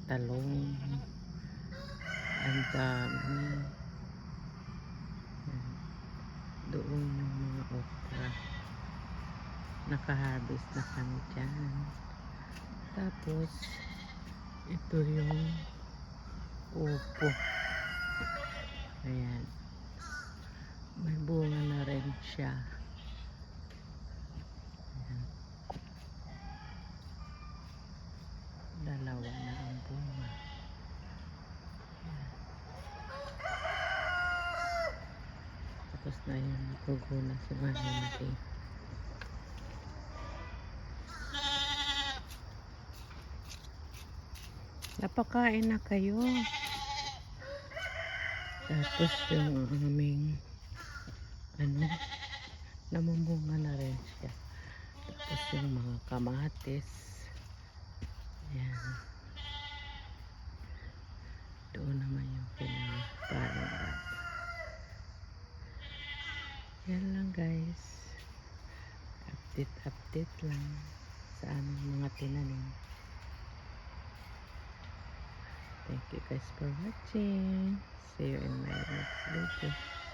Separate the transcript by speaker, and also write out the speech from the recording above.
Speaker 1: talong. Ang dami. Yan. Doon yung mga okra. Naka-harvest na kami dyan. Tapos, ito yung upo. Ayan. May bunga na rin siya. Ayan. Dalawa na ang bunga. Ayan. Tapos na yun. Guguna si Mami Marie. Napakain na kayo. Tapos yung aming namumunga na rin siya. Tapos yung mga kamatis. Ayan. Doon naman yung pinapalungan. Yan lang guys. Update lang sa aming mga tinanim. Thank you guys for watching. See you in my next video.